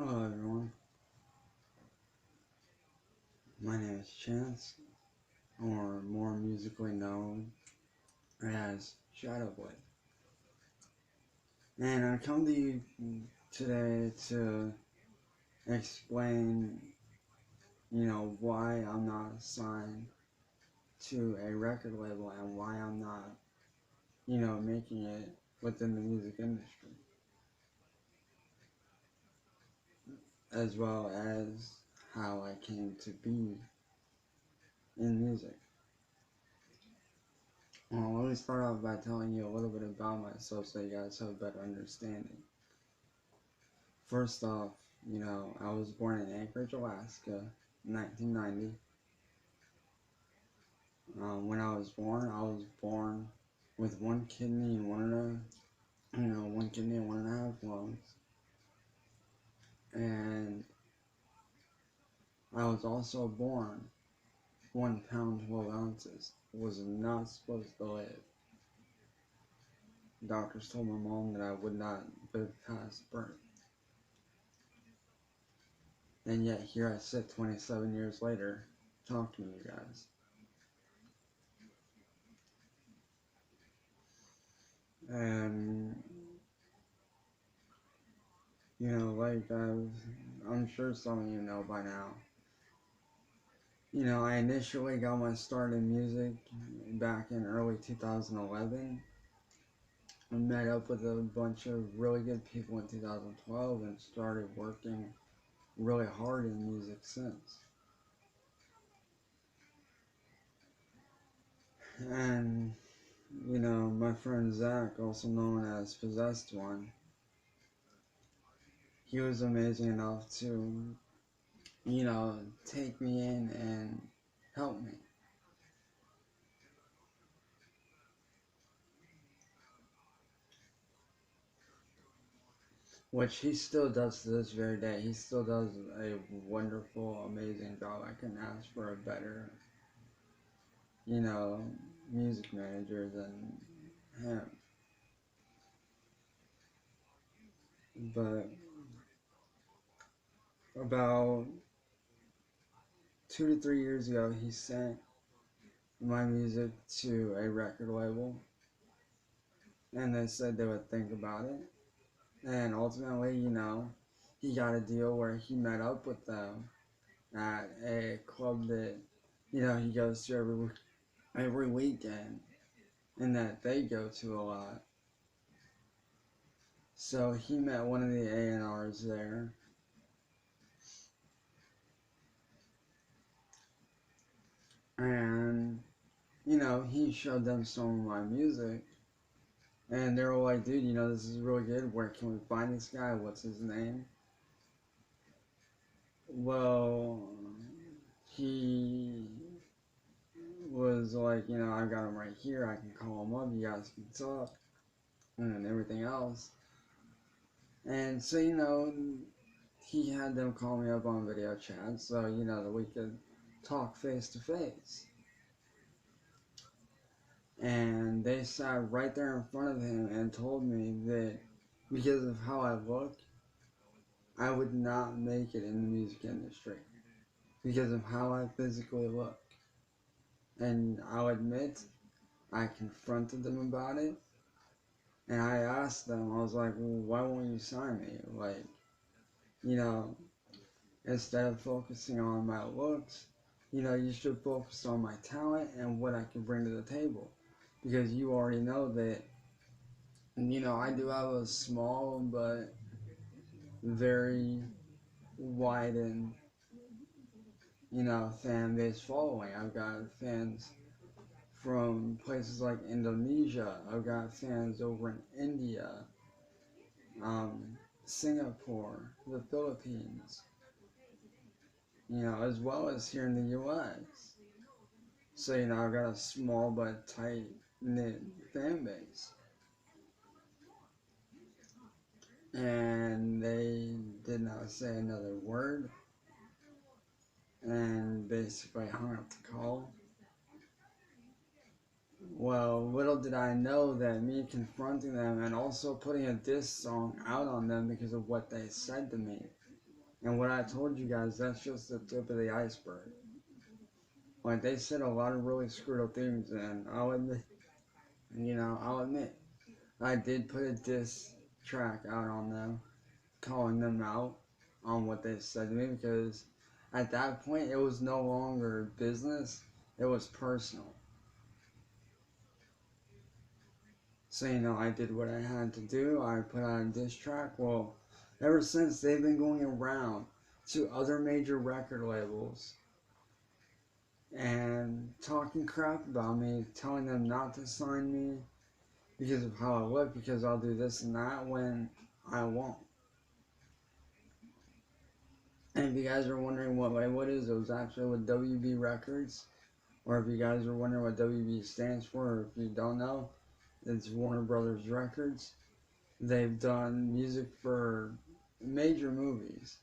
Hello everyone, my name is Chance, or more musically known as Shadowblade. And I come to you today to explain, why I'm not signed to a record label and why I'm not, making it within the music industry. As well as how I came to be in music. Well, let me start off by telling you a little bit about myself so you guys have a better understanding. First off, I was born in Anchorage, Alaska, 1990. When I was born with one kidney and one kidney and 1.5 lungs. And I was also born 1 pound 12 ounces. Was not supposed to live. Doctors told my mom that I would not live past birth. And yet here I sit 27 years later talking to you guys. And I'm sure some of you know by now. I initially got my start in music back in early 2011. I met up with a bunch of really good people in 2012 and started working really hard in music since. And, my friend Zach, also known as Possessed One, he was amazing enough to, take me in and help me. Which he still does to this very day. He still does a wonderful, amazing job. I couldn't ask for a better, music manager than him. But about 2 to 3 years ago, he sent my music to a record label, and they said they would think about it. And ultimately, he got a deal where he met up with them at a club that, he goes to every weekend, and that they go to a lot. So he met one of the A&Rs there. And, he showed them some of my music. And they were like, dude, this is really good. Where can we find this guy? What's his name? Well, he was like, I've got him right here. I can call him up. You guys can talk. And everything else. And so, he had them call me up on video chat so, that we could talk face to face. And they sat right there in front of him and told me that because of how I look, I would not make it in the music industry because of how I physically look. And I'll admit, I confronted them about it, and I asked them, I was like, well, why won't you sign me? Like, instead of focusing on my looks, you should focus on my talent and what I can bring to the table. Because you already know that, I do have a small but very widened, fan base following. I've got fans from places like Indonesia. I've got fans over in India, Singapore, the Philippines, as well as here in the US. So, I've got a small but tight-knit fan base. And they did not say another word and basically hung up the call. Well, little did I know that me confronting them and also putting a diss song out on them because of what they said to me And what I told you guys, that's just the tip of the iceberg. Like, they said a lot of really screwed up things, and I'll admit, I did put a diss track out on them, calling them out on what they said to me, because at that point, it was no longer business, it was personal. So, I did what I had to do. I put out a diss track. Well, ever since, they've been going around to other major record labels and talking crap about me, telling them not to sign me because of how I look, because I'll do this and that when I won't. And if you guys are wondering what label it is, it was actually with WB Records. Or if you guys are wondering what WB stands for, or if you don't know, it's Warner Brothers Records. They've done music for major movies.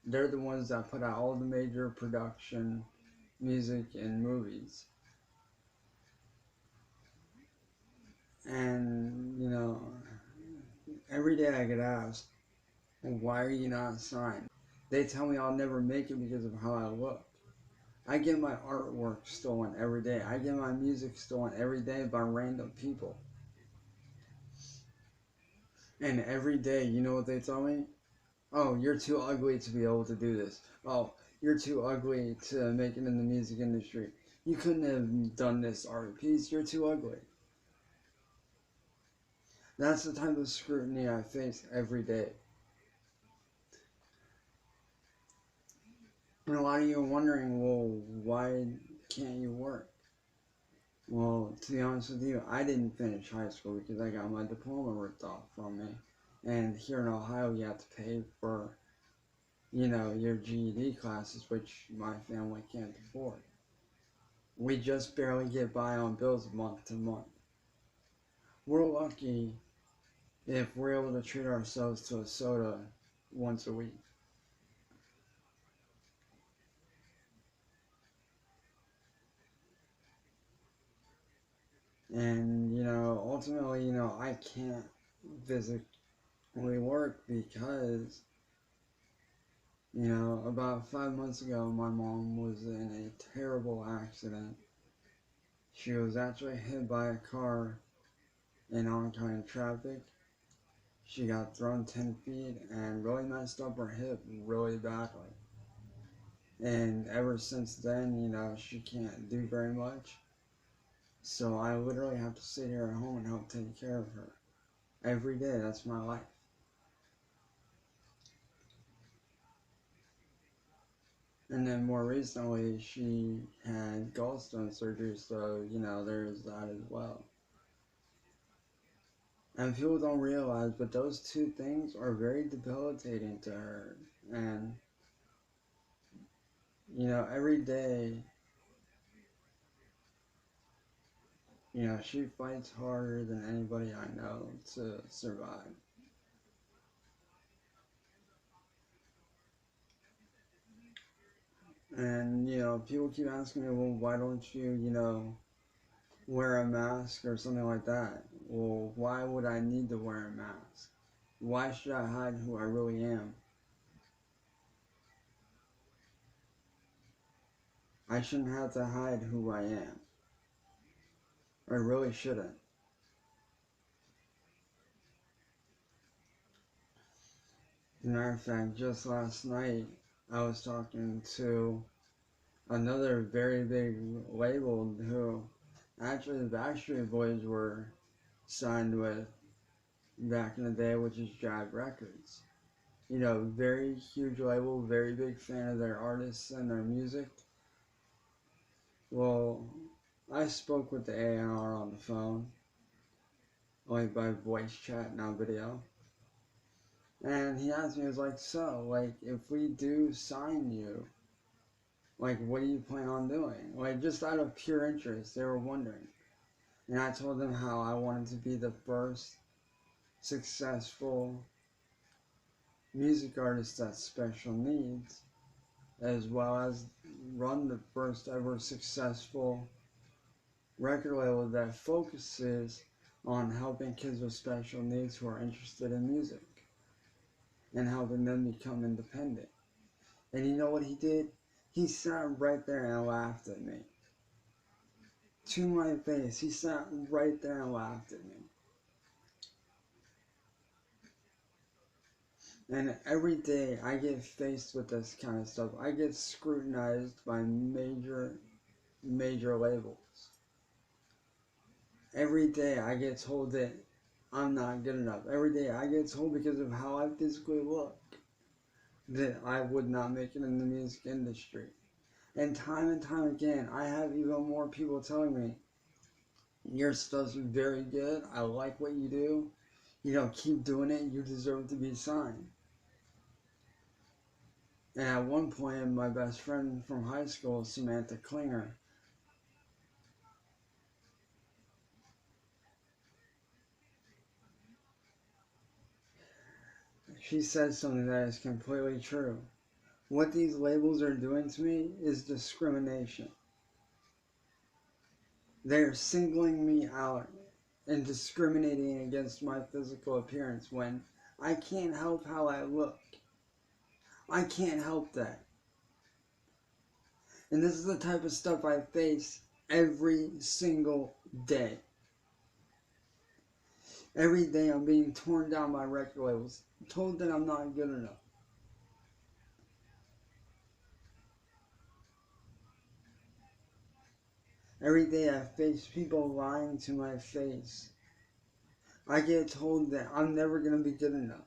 They're the ones that put out all the major production music in movies. And, every day I get asked, why are you not signed? They tell me I'll never make it because of how I look. I get my artwork stolen every day. I get my music stolen every day by random people. And every day, you know what they tell me? Oh, you're too ugly to be able to do this. Oh, you're too ugly to make it in the music industry. You couldn't have done this art piece. You're too ugly. That's the type of scrutiny I face every day. And a lot of you are wondering, well, why can't you work? Well, to be honest with you, I didn't finish high school because I got my diploma ripped off from me. And here in Ohio, you have to pay for, your GED classes, which my family can't afford. We just barely get by on bills month to month. We're lucky if we're able to treat ourselves to a soda once a week. And, ultimately, I can't physically work because, about 5 months ago, my mom was in a terrible accident. She was actually hit by a car in oncoming traffic. She got thrown 10 feet and really messed up her hip really badly. And ever since then, she can't do very much. So I literally have to sit here at home and help take care of her. Every day, that's my life. And then more recently, she had gallstone surgery, so, there's that as well. And people don't realize, but those two things are very debilitating to her. And, every day, she fights harder than anybody I know to survive. And, people keep asking me, well, why don't you, wear a mask or something like that? Well, why would I need to wear a mask? Why should I hide who I really am? I shouldn't have to hide who I am. I really shouldn't. As a matter of fact, just last night, I was talking to another very big label who actually the Backstreet Boys were signed with back in the day, which is Jive Records. Very huge label, very big fan of their artists and their music. Well, I spoke with the A&R on the phone, like by voice chat, not video. And he asked me, he was like, so, like, if we do sign you, like, what do you plan on doing? Like, just out of pure interest, they were wondering. And I told them how I wanted to be the first successful music artist that's special needs, as well as run the first ever successful record label that focuses on helping kids with special needs who are interested in music. and helping them become independent. And you know what he did? He sat right there and laughed at me. To my face, he sat right there and laughed at me. And every day I get faced with this kind of stuff. I get scrutinized by major labels. Every day I get told that I'm not good enough. Every day I get told, because of how I physically look, that I would not make it in the music industry. And time again, I have even more people telling me, your stuff's very good, I like what you do, you know, keep doing it, you deserve to be signed. And at one point, my best friend from high school, Samantha Klinger, she said something that is completely true. What these labels are doing to me is discrimination. They're singling me out and discriminating against my physical appearance when I can't help how I look. I can't help that. And this is the type of stuff I face every single day. Every day I'm being torn down by record labels, told that I'm not good enough. Every day I face people lying to my face. I get told that I'm never going to be good enough.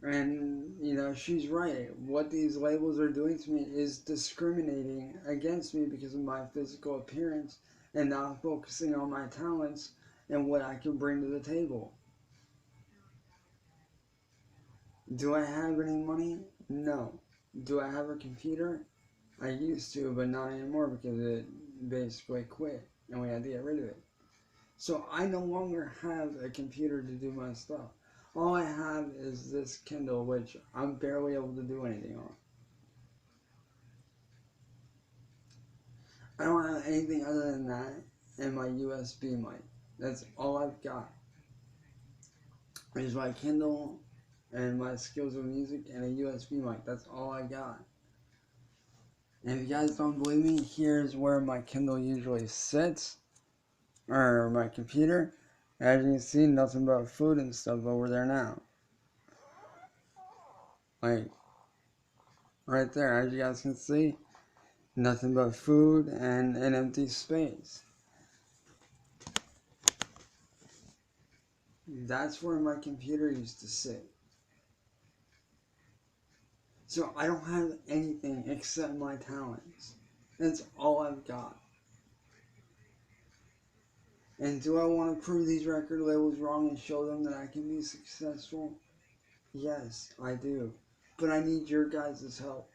And, you know, she's right. What these labels are doing to me is discriminating against me because of my physical appearance and not focusing on my talents and what I can bring to the table. Do I have any money? No. Do I have a computer? I used to, but not anymore because it basically quit and we had to get rid of it. So I no longer have a computer to do my stuff. All I have is this Kindle, which I'm barely able to do anything on. I don't have anything other than that and my USB mic. That's all I've got. Is my Kindle and my skills with music and a USB mic. That's all I got. And if you guys don't believe me, here's where my Kindle usually sits, or my computer. As you can see, nothing but food and stuff over there now. Like, right there, as you guys can see, nothing but food and an empty space. That's where my computer used to sit. So I don't have anything except my talents. That's all I've got. And do I want to prove these record labels wrong and show them that I can be successful? Yes, I do. But I need your guys' help.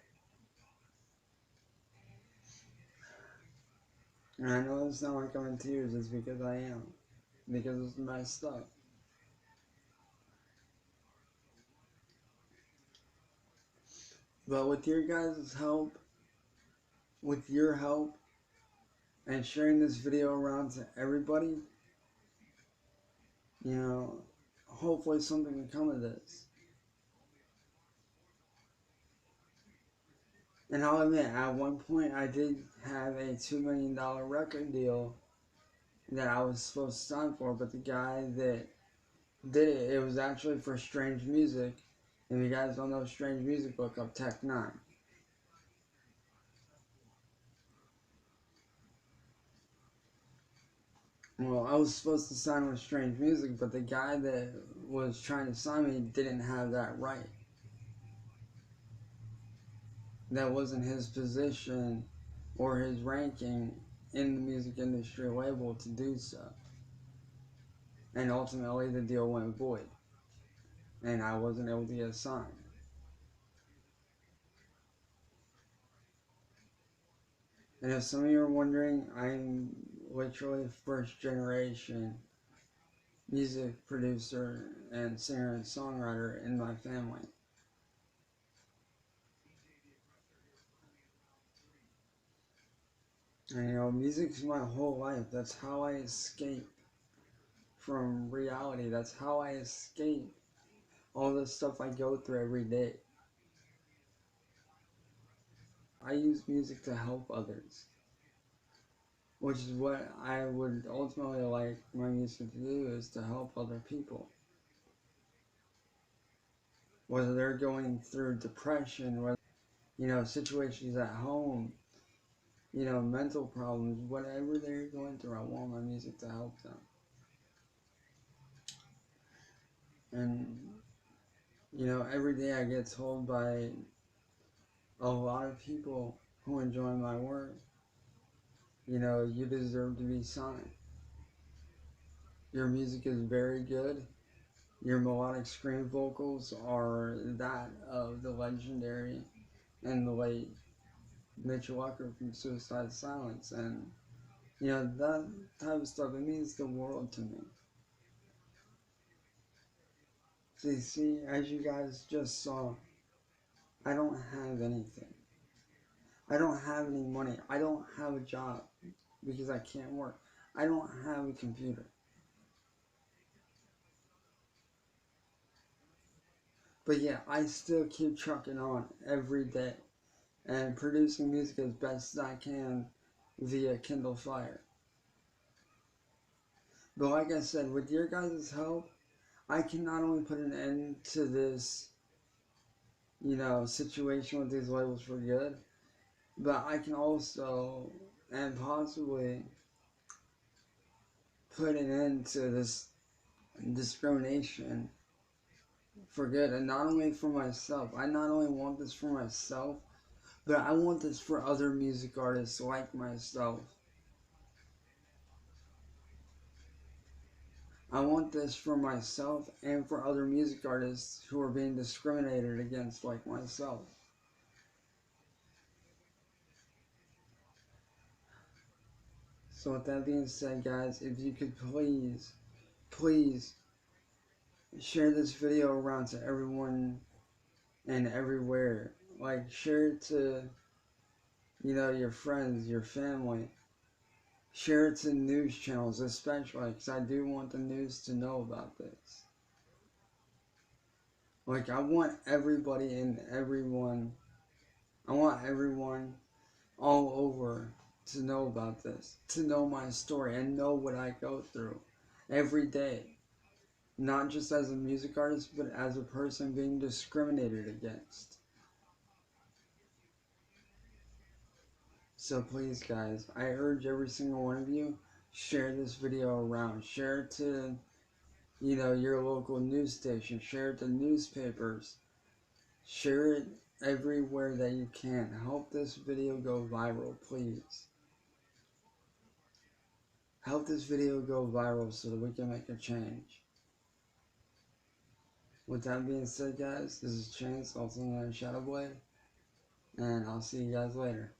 And I know it's not like I'm in tears, it's because I am. Because it's messed up. But with your guys' help, with your help, and sharing this video around to everybody, you know, hopefully something can come of this. And I'll admit, at one point I did have a $2 million record deal that I was supposed to sign for, but the guy that did it, it was actually for Strange Music. And if you guys don't know Strange Music, look up Tech 9. Well, I was supposed to sign with Strange Music, but the guy that was trying to sign me didn't have that right. That wasn't his position or his ranking in the music industry label to do so. And ultimately the deal went void. And I wasn't able to get signed. And if some of you are wondering, I'm literally first generation music producer and singer and songwriter in my family. And you know, music's my whole life. That's how I escape. from reality. That's how I escape all the stuff I go through every day. I use music to help others, which is what I would ultimately like my music to do, is to help other people. Whether they're going through depression, whether, situations at home, mental problems, whatever they're going through, I want my music to help them. And, every day I get told by a lot of people who enjoy my work, you deserve to be signed. Your music is very good. Your melodic scream vocals are that of the legendary and the late Mitch Walker from Suicide Silence. And, that type of stuff, it means the world to me. See, as you guys just saw, I don't have anything. I don't have any money. I don't have a job because I can't work. I don't have a computer. But yeah, I still keep trucking on every day and producing music as best as I can via Kindle Fire. But like I said, with your guys' help, I can not only put an end to this, situation with these labels for good, but I can also, and possibly, put an end to this discrimination for good. And not only for myself. I not only want this for myself, but I want this for other music artists like myself. I want this for myself and for other music artists who are being discriminated against like myself. So with that being said, guys, if you could please share this video around to everyone and everywhere. Like, share it to, your friends, your family. Share it to news channels especially, because I do want the news to know about this. Like, I want everybody and everyone, I want everyone all over to know about this, to know my story and know what I go through every day. Not just as a music artist, but as a person being discriminated against. So please, guys, I urge every single one of you, share this video around. Share it to, your local news station. Share it to newspapers. Share it everywhere that you can. Help this video go viral, please. Help this video go viral so that we can make a change. With that being said, guys, this is Chance, also known as Shadowblade, and I'll see you guys later.